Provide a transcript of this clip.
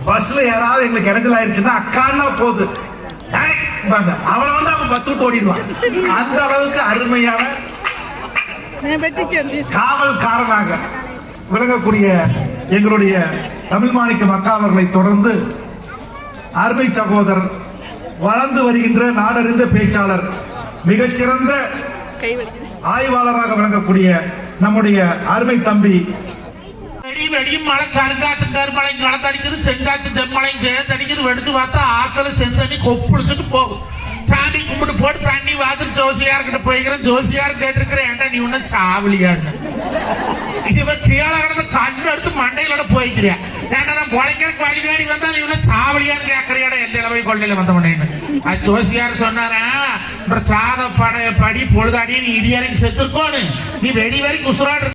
பஸ்ல யாராவது எங்களுக்கு இடைஞ்சல் ஆயிருச்சுன்னா அக்கான்னா போகுது அவனை வந்து அவன் பஸ் விட்டு ஓடிடுவான். அந்த அளவுக்கு அருமையான காவல்காரனாக விளங்கக்கூடிய எங்களுடைய தமிழ் மாணிக்க மக்கா அவர்களை தொடர்ந்து அருமை சகோதரர் வளர்ந்து வருகின்ற நாடறிந்த பேச்சாளர் மிகச்சிறந்த ஆய்வாளராக விளங்கக்கூடிய நம்முடைய அருமை தம்பி வெடியும் மழை கருங்காத்து கருமலை கடத்தடிக்குது, செங்காத்து செம்மலையும் சேர்த்தடிக்குது. வெடிச்சு பார்த்தா ஆத்துல செந்தண்ணி கொப்புளிச்சுட்டு போகும். சாமி கும்பிட்டு போட்டு தண்ணி வாத்துட்டு ஜோசியார்கிட்ட போய்க்கிறேன். ஜோசியார் கேட்டிருக்கிறேன், ஏன்டா நீ ஒன்னும் சாவலியான்னு. இவன் கீழே கிடந்த கண்ணு எடுத்து மண்டையிலோட போய்க்கிறேன். ஏன்டா நான் குழைக்கிறதுக்கு வழி தேடி வந்தா நீ ஒன்னும் சாவலியான்னு கேட்கறியாடா எல்லையில போய் கொள்ளையில வந்த மண்டைன்னு. அது ஜோசியார் சொன்னாரா, சாத படி பொழுதாடி நீ இடியாரின்னு செத்துருக்கோன்னு, நீ வெடி வரைக்கும் உசுராடு